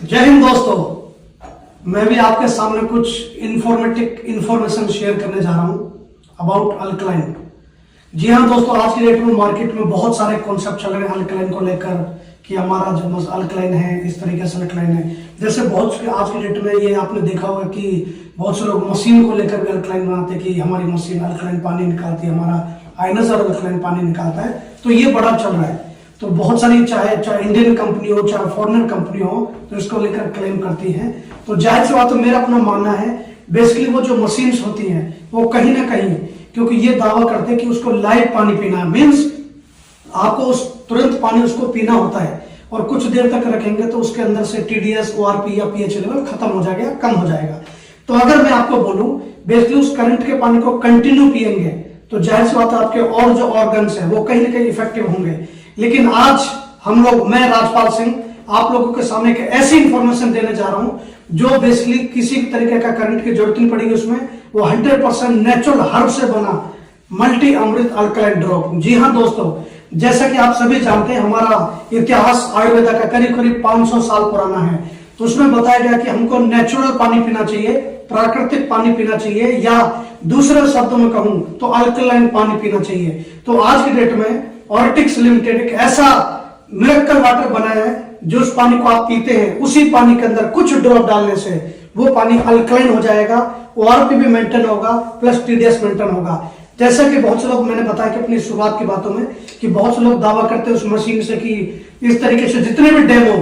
जय हिंद दोस्तों, मैं भी आपके सामने कुछ इंफॉर्मेशन शेयर करने जा रहा हूं अबाउट अल्कलाइन। जी हाँ दोस्तों, आज की डेट में मार्केट में बहुत सारे कॉन्सेप्ट चल रहे हैं अल्कलाइन को लेकर कि हमारा जो अल्कलाइन है इस तरीके से अल्कलाइन है। जैसे बहुत आज की डेट में ये आपने देखा होगा कि बहुत से लोग मशीन को लेकर भी अल्कलाइन बनाते हैं कि हमारी मशीन अल्कलाइन पानी निकालती है, हमारा आयनाइजर अल्कलाइन पानी निकालता है। तो ये बड़ा चल रहा है। तो बहुत सारी चाहे इंडियन कंपनी हो चाहे फॉरेनर कंपनी हो तो इसको लेकर क्लेम करती है। तो जाहिर सी बात है, मेरा अपना मानना है बेसिकली वो जो मशीन्स होती हैं वो कहीं ना कहीं, क्योंकि ये दावा करते हैं कि उसको लाइव पानी पीना है, मीन्स आपको उस तुरंत पानी उसको पीना होता है और कुछ देर तक रखेंगे तो उसके अंदर से टीडीएस, ओआरपी या पीएच लेवल खत्म हो जाएगा, कम हो जाएगा। तो अगर मैं आपको बोलूं बेसिकली उस करंट के पानी को कंटिन्यू पिएंगे तो जाहिर सी बात है आपके और जो ऑर्गन्स है वो कहीं ना कहीं इफेक्टिव होंगे। लेकिन आज हम लोग, मैं राजपाल सिंह आप लोगों के सामने एक ऐसी इंफॉर्मेशन देने जा रहा हूं जो बेसिकली किसी भी तरीके का करंट की जरूरत नहीं पड़ेगी उसमें। वो 100% नेचुरल हर्ब से बना मल्टी अमृत अल्कलाइन ड्रॉप। जी हाँ दोस्तों, जैसा कि आप सभी जानते हैं हमारा इतिहास आयुर्वेदा का करीब करीब 500 साल पुराना है। तो उसमें बताया गया कि हमको नेचुरल पानी पीना चाहिए, प्राकृतिक पानी पीना चाहिए, या दूसरे शब्दों में कहूं तो अल्कलाइन पानी पीना चाहिए। तो आज की डेट में ऑर्टिक्स लिमिटेड एक ऐसा मिरेकल वाटर बनाया है जो उस पानी को आप पीते हैं उसी पानी के अंदर कुछ ड्रॉप डालने से वो पानी अल्कलाइन हो जाएगा, ओआरपी भी मेंटेन होगा प्लस टीडीएस मेंटेन होगा। जैसा कि बहुत से लोग, मैंने बताया कि अपनी शुरुआत की बातों में कि बहुत से लोग दावा करते हैं उस मशीन से कि इस तरीके से जितने भी डेमो,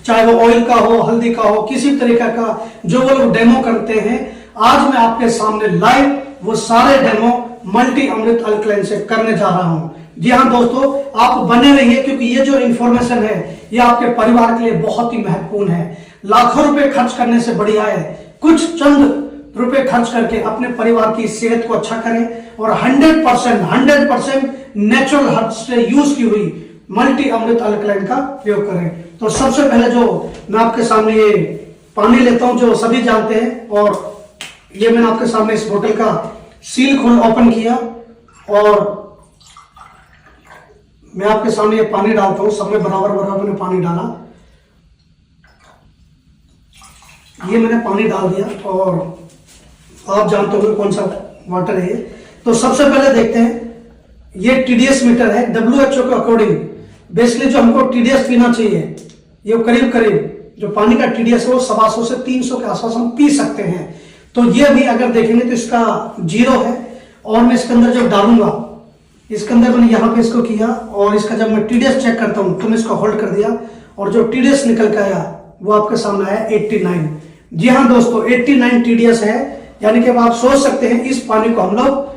चाहे वो ऑयल का हो, हल्दी का हो, किसी तरीके का जो वो लोग डेमो करते हैं, आज मैं आपके सामने लाइव वो सारे डेमो मल्टी अमृत अल्कलाइन से करने जा रहा हूं। जी हाँ दोस्तों, आप बने रहिए क्योंकि ये जो इंफॉर्मेशन है ये आपके परिवार के लिए बहुत ही महत्वपूर्ण है। लाखों रुपए खर्च करने से बढ़िया है कुछ चंद रुपए खर्च करके अपने परिवार की सेहत को अच्छा करें और 100% नेचुरल हर्ब से यूज की हुई मल्टी अमृत अल्कलाइन का प्रयोग करें। तो सबसे पहले जो मैं आपके सामने ये पानी लेता हूं जो सभी जानते हैं, और ये मैंने आपके सामने इस बोतल का सील खोल ओपन किया और मैं आपके सामने ये पानी डालता हूं। सब में बराबर बराबर मैंने पानी डाला, ये मैंने पानी डाल दिया और आप जानते होंगे कौन सा वाटर है ये। तो सबसे पहले देखते हैं, ये टीडीएस मीटर है WHO के अकॉर्डिंग। बेसिकली जो हमको टीडीएस पीना चाहिए ये करीब करीब जो पानी का टीडीएस है वो 700 से 300 के आसपास हम पी सकते हैं। तो ये भी अगर देखेंगे तो इसका 0 है और मैं इसके अंदर जब डालूंगा, इसके अंदर मैंने यहाँ पे इसको किया और इसका जब मैं टीडीएस चेक करता हूं तो मैं इसको होल्ड कर दिया और जो टीडीएस निकल के आया वो आपके सामने आया 89। जी हाँ दोस्तों, 89 टीडीएस है, यानी कि आप सोच सकते हैं इस पानी को हम लोग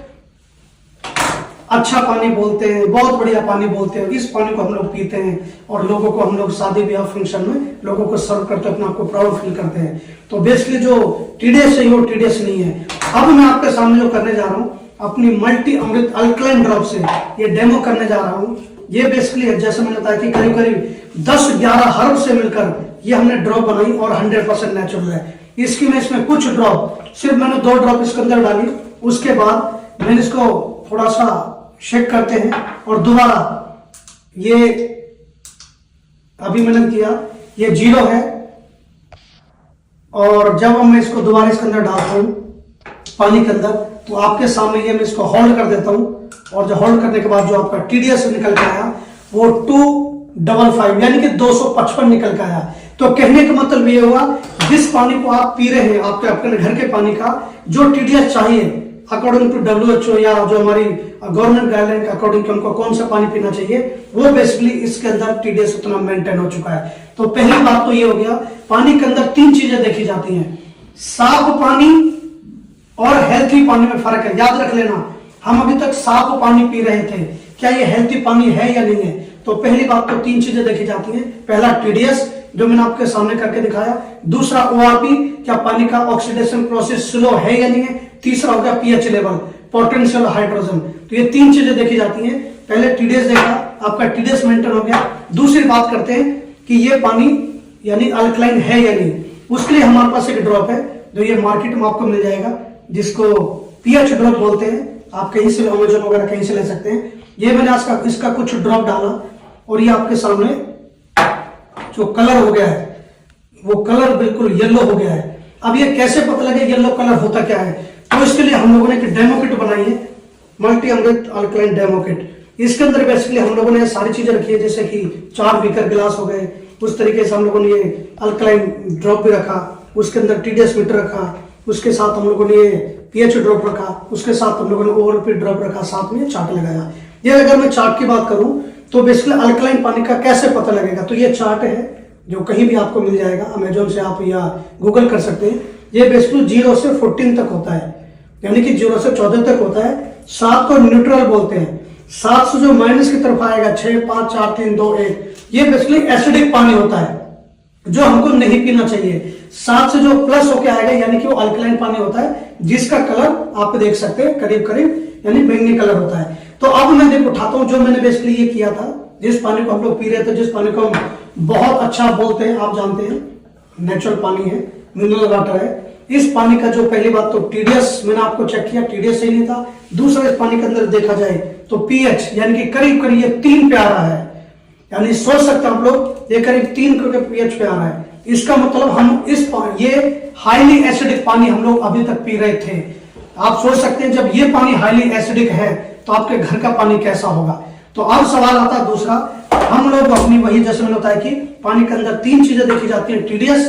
अच्छा पानी बोलते हैं, बहुत बढ़िया पानी बोलते हैं। इस पानी को हम लोग पीते हैं और लोगों को हम लोग शादी ब्याह फंक्शन में लोगों को सर्व करते हैं, अपने आप को प्राउड फील करते हैं। तो बेसिकली जो टीडीएस है वो टीडीएस नहीं है। अब मैं आपके सामने जो करने जा रहा हूं अपनी मल्टी अमृत अल्कलाइन ड्रॉप से ये डेमो करने जा रहा हूं। ये बेसिकली है, जैसे मैंने बताया कि करीब करीब 10-11 हर्ब से मिलकर ये हमने ड्रॉप बनाई और 100% नेचुरल है। इसकी मैं इसमें कुछ ड्रॉप, सिर्फ मैंने 2 ड्रॉप इसके अंदर डाली, उसके बाद मैंने इसको थोड़ा सा शेक करते हैं और दोबारा ये अभी मैंने किया ये 0 है और जब मैं इसको दोबारा इसके अंदर डालता हूं पानी के अंदर तो आपके सामने ये मैं इसको होल्ड कर देता हूं और जो होल्ड करने के बाद जो आपका टीडीएस निकल के आया वो 255 यानी कि 255 निकल के आया। तो कहने का मतलब ये हुआ जिस पानी को आप पी रहे हैं आपके अपने घर के पानी का जो टीडीएस चाहिए अकॉर्डिंग टू WHO या जो हमारी गवर्नमेंट गाइडलाइन के अकॉर्डिंग हमको कौन सा पानी पीना चाहिए वो बेसिकली इसके अंदर टीडीएस उतना मेंटेन हो चुका है। तो पहली बात तो ये हो गया, पानी के अंदर 3 चीजें देखी जाती हैं, साफ पानी और हेल्थी पानी में फर्क है। याद रख लेना, हम अभी तक साफ पानी पी रहे थे, क्या ये हेल्थी पानी है या नहीं है? तो पहली बात तो 3 चीजें देखी जाती हैं। पहला टीडीएस जो मैंने आपके सामने करके दिखाया, दूसरा ओआरपी, क्या पानी का ऑक्सीडेशन प्रोसेस स्लो है या नहीं है, तीसरा हो गया पीएच लेवल, पोटेंशियल हाइड्रोजन। तो ये 3 चीजें देखी जाती हैं। पहले टीडीएस देखा, आपका टीडीएस मेंटेन हो गया। दूसरी बात करते हैं कि ये पानी यानी अल्कलाइन है या नहीं। उसके लिए हमारे पास एक ड्रॉप है जो ये मार्केट में आपको मिल जाएगा जिसको पीएच ड्रॉप बोलते हैं। आप कहीं से अमेजोन वगैरह कहीं से ले सकते हैं। ये मैंने इसका कुछ ड्रॉप डाला और ये आपके सामने जो कलर हो गया है वो कलर बिल्कुल येलो हो गया है। अब ये कैसे पता लगे येलो कलर होता क्या है, तो इसके लिए हम लोगों ने एक डेमो किट बनाई है, मल्टी अमृत अल्कलाइन डेमो किट। इसके अंदर बेसिकली हम लोगों ने सारी चीजें रखी है, जैसे कि 4 बीकर गिलास हो गए, उस तरीके से हम लोगों ने ये अल्कलाइन ड्रॉप भी रखा, उसके अंदर TDS मीटर रखा, उसके साथ हम लोगों ने ये pH ड्रॉप रखा, उसके साथ हम लोगों ने ORP ड्रॉप रखा, साथ में चार्ट लगाया। ये अगर मैं चार्ट की बात करूं तो बेसिकली अल्कलाइन पानी का कैसे पता लगेगा, तो ये चार्ट है जो कहीं भी आपको मिल जाएगा, अमेजोन से आप या गूगल कर सकते हैं। ये बेसिकली 0 से 14 तक होता है, यानी कि 0 से 14 तक होता है। 7 को न्यूट्रल बोलते हैं, 7 से जो माइनस की तरफ आएगा 6, 5, 4, 3, 2, 1, ये बेसिकली एसिडिक पानी होता है जो हमको नहीं पीना चाहिए। 7 से जो प्लस होके आएगा यानी कि वो अल्कलाइन पानी होता है, जिसका कलर आप देख सकते हैं करीब करीब यानी बैंगनी कलर होता है। तो अब मैं देखो उठाता हूं, जो मैंने बेसिकली ये किया था, जिस पानी को हम लोग पी रहे थे, जिस पानी को हम बहुत अच्छा बोलते हैं, आप जानते हैं नेचुरल पानी है, मिनरल वाटर है। इस पानी का जो पहली बात तो TDS मैंने आपको चेक किया, TDS सही नहीं था। दूसरा, इस पानी के अंदर देखा जाए तो pH यानी कि करीब करीब ये 3 पे आ रहा है, यानी सोच सकते हैं आप लोग ये करीब 3 के pH पे आ रहा है। इसका मतलब हम ये हाईली एसिडिक पानी हम लोग अभी तक पी रहे थे। आप सोच सकते हैं जब ये पानी हाईली एसिडिक है तो आपके घर का पानी कैसा होगा। तो अब सवाल आता है दूसरा, हम लोग अपनी वही जैसे मैंने बताया कि पानी के अंदर 3 चीजें देखी जाती हैं, TDS,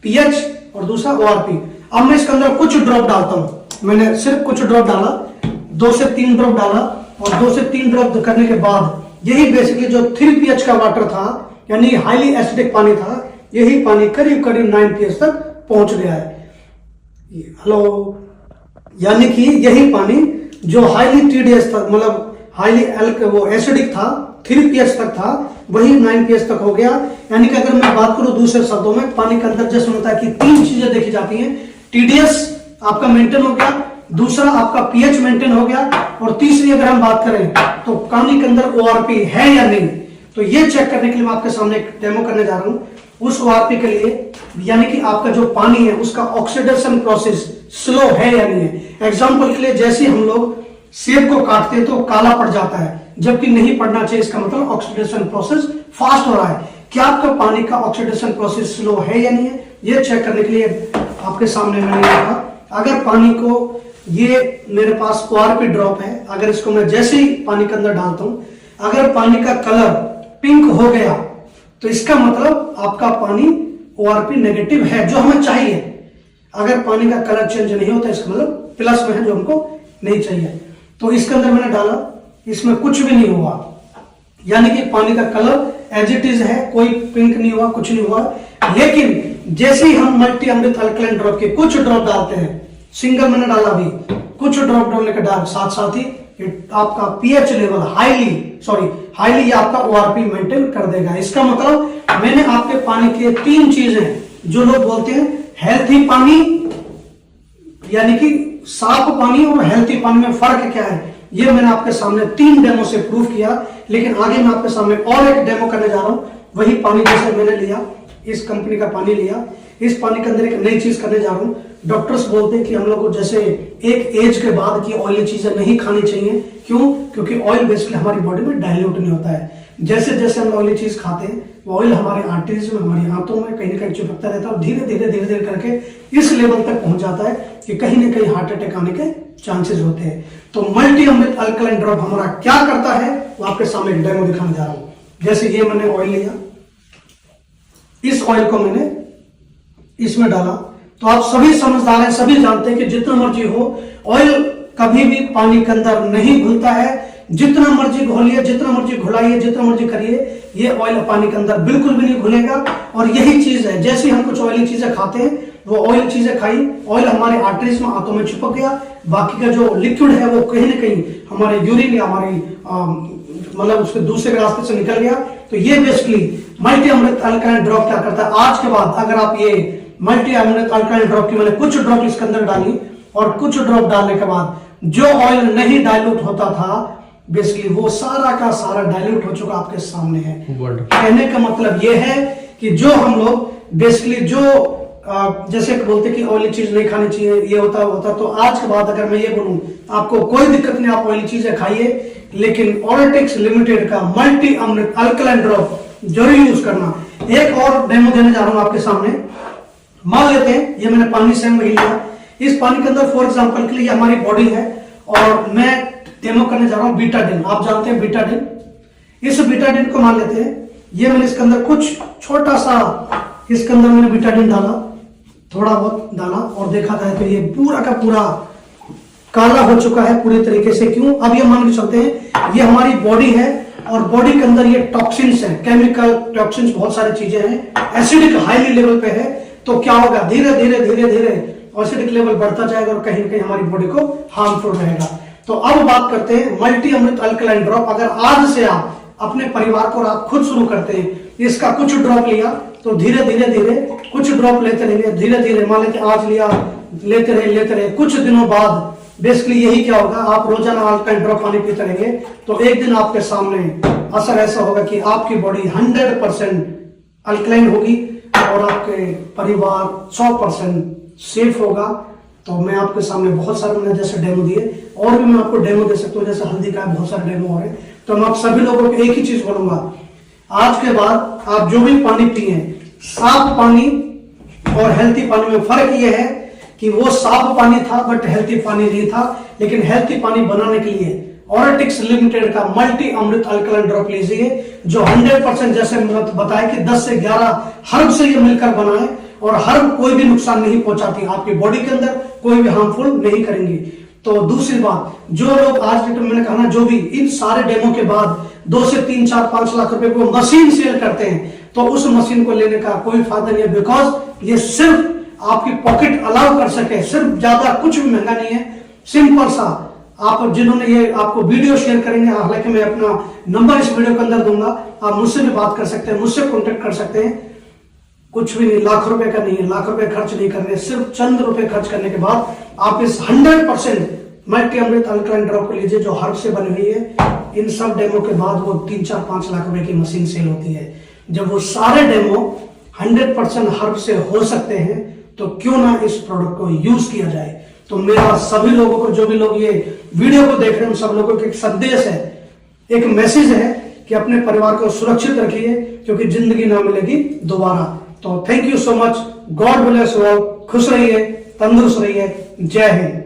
pH और दूसरा ORP। अब मैं इसके अंदर कुछ ड्रॉप डालता हूं, मैंने सिर्फ कुछ ड्रॉप डाला, 2 से 3 ड्रॉप डाला, और 2 से 3 ड्रॉप करने के बाद यही बेसिकली जो 3 pH का वाटर था यानी हाईली एसिडिक पानी था, यही पानी करीब करीब 9 pH तक पहुंच गया है। हेलो, यानी कि यही पानी जो हाईली TDS था, मतलब हाईली वो एसिडिक था, 3 pH तक था, वही 9 pH तक हो गया। यानी कि अगर मैं बात करूं दूसरे शब्दों में, पानी के अंदर जैसे होता है कि 3 चीजें देखी जाती हैं, TDS आपका मेंटेन हो गया, दूसरा आपका pH मेंटेन हो गया, और तीसरी अगर हम बात करें तो पानी के अंदर ORP है या नहीं। तो ये चेक करने के लिए मैं आपके सामने एक डेमो करने जा रहा हूं। उस ORP के लिए यानी कि आपका जो पानी है उसका ऑक्सीडेशन प्रोसेस स्लो है या नहीं है। एग्जाम्पल के लिए जैसे हम लोग सेब को काटते हैं तो काला पड़ जाता है, जबकि नहीं पड़ना चाहिए, इसका मतलब ऑक्सीडेशन प्रोसेस फास्ट हो रहा है। क्या आपका पानी का ऑक्सीडेशन प्रोसेस स्लो है या नहीं है, ये चेक करने के लिए आपके सामने मैंने रखा। अगर पानी को, ये मेरे पास ORP ड्रॉप है, अगर इसको मैं जैसे ही पानी के अंदर डालता हूं, अगर पानी का कलर पिंक हो गया तो इसका मतलब आपका पानी ORP नेगेटिव है, जो हमें चाहिए। अगर पानी का कलर चेंज नहीं होता इसका मतलब प्लस में है, जो हमको नहीं चाहिए। तो इसके अंदर मैंने डाला, इसमें कुछ भी नहीं हुआ, यानी कि पानी का कलर एज इट इज है, कोई पिंक नहीं हुआ, कुछ नहीं हुआ। लेकिन जैसे ही हम मल्टी अमृत अल्कलाइन ड्रॉप के कुछ ड्रॉप डालते हैं, सिंगल मैंने डाला भी, कुछ ड्रॉप डालने के बाद साथ साथ ही आपका pH लेवल हाईली ये आपका ORP मेंटेन कर देगा। इसका मतलब मैंने आपके पानी के 3 चीजें, जो लोग बोलते हैं हेल्थी पानी, यानी कि साफ पानी और हेल्थी पानी में फर्क क्या है, ये मैंने आपके सामने 3 डेमो से प्रूव किया। लेकिन आगे मैं आपके सामने और एक डेमो करने जा रहा हूं। वही पानी जैसे मैंने लिया, इस कंपनी का पानी लिया, इस पानी के अंदर एक नई चीज करने जा रहा हूं। डॉक्टर्स बोलते हैं कि हम लोग को जैसे एक एज के बाद की ऑयली चीजें नहीं खानी चाहिए। क्यों? क्योंकि ऑयल बेसिकली हमारी बॉडी में डाइल्यूट नहीं होता है। जैसे जैसे हम ऑयली चीज खाते हैं, वो ऑयल हमारे आर्टरीज में, हमारी आंतों में कहीं ना कहीं चिपकता रहता है, और धीरे धीरे करके इस लेवल तक पहुंच जाता है कि कहीं ना कहीं हार्ट अटैक आने के चांसेस होते हैं। तो मल्टी अमृत अल्कलाइन ड्रॉप हमारा क्या करता है, वो आपके सामने एक डेमो दिखाने जा रहा हूं। जैसे ये मैंने ऑयल लिया, इस ऑयल को मैंने इसमें डाला, तो आप सभी समझदार हैं, सभी जानते हैं कि जितना मर्जी हो, ऑयल कभी भी पानी के अंदर नहीं घुलता है। जितना मर्जी घोलिए, जितना मर्जी घुलाइए, जितना मर्जी करिए, ये ऑयल पानी के अंदर बिल्कुल भी नहीं घुलेगा। और यही चीज है, जैसे हम कुछ ऑयली चीजें खाते हैं, वो ऑयल चीजें खाई, ऑयल हमारे आर्टरीज में, आंतों में चिपक गया, बाकी का जो लिक्विड है वो कहीं ना कहीं हमारे यूरिन या हमारी मतलब उसके दूसरे रास्ते से निकल गया। तो ये बेसिकली मल्टी अमृत अल्कलाइन ड्रॉप क्या करता है, आज के बाद अगर आप ये मल्टी अमृत अल्कलाइन ड्रॉप की मैंने कुछ ड्रॉप इसके अंदर डाली, और कुछ ड्रॉप डालने के बाद जो ऑयल नहीं डाइल्यूट होता था, बेसिकली वो सारा का सारा डाइल्यूट हो चुका आपके सामने है। कहने का मतलब ये है कि जो हम लोग बेसिकली जो जैसे बोलते कि ऑयली चीज नहीं खानी चाहिए, ये होता, तो आज के बाद अगर मैं ये बोलूं, आपको कोई दिक्कत नहीं, आप ऑयली चीजें खाइए, लेकिन ऑर्टिक्स लिमिटेड का मल्टी अमृत अल्कलाइन ड्रॉप जरूर यूज करना। एक और डेमो देने जा रहा हूं आपके सामने। मान लेते हैं ये मैंने पानी से वही लिया, इस पानी के अंदर फॉर एग्जांपल के लिए हमारी बॉडी है और मैं डेमो करने जा रहा हूं बीटाडिन। आप जानते हैं बीटाडिन, इस बीटाडिन को मान लेते हैं, ये मैंने इसके अंदर कुछ छोटा सा इसके अंदर मैंने बीटाडिन डाला, थोड़ा बहुत डाला और देखा जाए तो ये पूरा का पूरा काला हो चुका है पूरी तरीके से। क्यों? अब ये मान के चलते हैं ये हमारी बॉडी है और बॉडी के अंदर ये टॉक्सिन्स हैं, केमिकल टॉक्सिन्स, बहुत सारी चीजें हैं, एसिडिक हाईली लेवल पे है। तो क्या होगा, धीरे धीरे धीरे धीरे एसिडिक लेवल बढ़ता जाएगा और कहीं ना कहीं हमारी बॉडी को हार्मफुल रहेगा। तो अब बात करते हैं मल्टी अमृत अल्कलाइन ड्रॉप। अगर आज से आप अपने परिवार को आप खुद शुरू करते हैं, इसका कुछ ड्रॉप लिया तो धीरे धीरे धीरे कुछ ड्रॉप लेते रहेंगे, धीरे धीरे मान लेते आज लिया, लेते रहे, कुछ दिनों बाद बेसिकली यही क्या होगा, आप रोजाना अल्कलाइन ड्रॉप पानी पीते रहेंगे तो एक दिन आपके सामने असर ऐसा होगा कि आपकी बॉडी 100% अल्कलाइन होगी और आपके परिवार 100% सेफ होगा। तो मैं आपके सामने बहुत सारे मैंने जैसे डेमो दिए और भी मैं आपको डेमो दे सकता हूँ, जैसे हल्दी का बहुत सारे डेमो हो रहे हैं। तो मैं आप सभी लोगों को एक ही चीज बोलूंगा, आज के बाद आप जो भी पानी पिए, साफ पानी और हेल्थी पानी में फर्क यह है कि वो साफ पानी था बट हेल्थी पानी नहीं था। लेकिन हेल्थी पानी बनाने के लिए ऑरेटिक्स लिमिटेड का मल्टी अमृत अल्कलाइन ड्रॉप लीजिए, जो 100% जैसे मैंने बताया कि 10 से 11 हर्ब से ये मिलकर बना है और हर्ब कोई भी नुकसान नहीं पहुंचाती, आपकी बॉडी के अंदर कोई भी हार्मफुल नहीं करेंगे। तो दूसरी बात, जो लोग आज के मैंने कहा ना, जो भी इन सारे डेमो के बाद 2 से 3, 4, 5 लाख रुपए को मशीन सेल करते हैं तो उस मशीन को लेने का कोई फायदा नहीं है, बिकॉज ये सिर्फ आपकी पॉकेट अलाउ कर सके, सिर्फ ज्यादा कुछ भी महंगा नहीं है, सिंपल सा। आप जिन्होंने ये आपको वीडियो शेयर करेंगे, हालांकि मैं अपना नंबर इस वीडियो के अंदर दूंगा, आप मुझसे भी बात कर सकते हैं, मुझसे कॉन्टेक्ट कर सकते हैं। कुछ भी नहीं, लाख रुपए का नहीं है, लाख रुपए खर्च नहीं करने, सिर्फ चंद रुपए खर्च करने के बाद आप इस 100% मल्टी अमृत अल्कलाइन ड्रॉप को लीजिए जो हर्ब से बनी हुई है। इन सब डेमो के बाद वो 3, 4, 5 लाख रुपए की मशीन सेल होती है। जब वो सारे डेमो 100% हर्ब से हो सकते हैं तो क्यों ना इस प्रोडक्ट को यूज किया जाए। तो मेरा सभी लोगों को, जो भी लोग ये वीडियो को देख रहे हैं, उन सब लोगों को एक संदेश है, एक मैसेज है कि अपने परिवार को सुरक्षित रखिए, क्योंकि जिंदगी ना मिलेगी दोबारा। तो thank you so much, God bless you all, खुश रहिए, तंदुरुस्त रहिए, जय हिंद।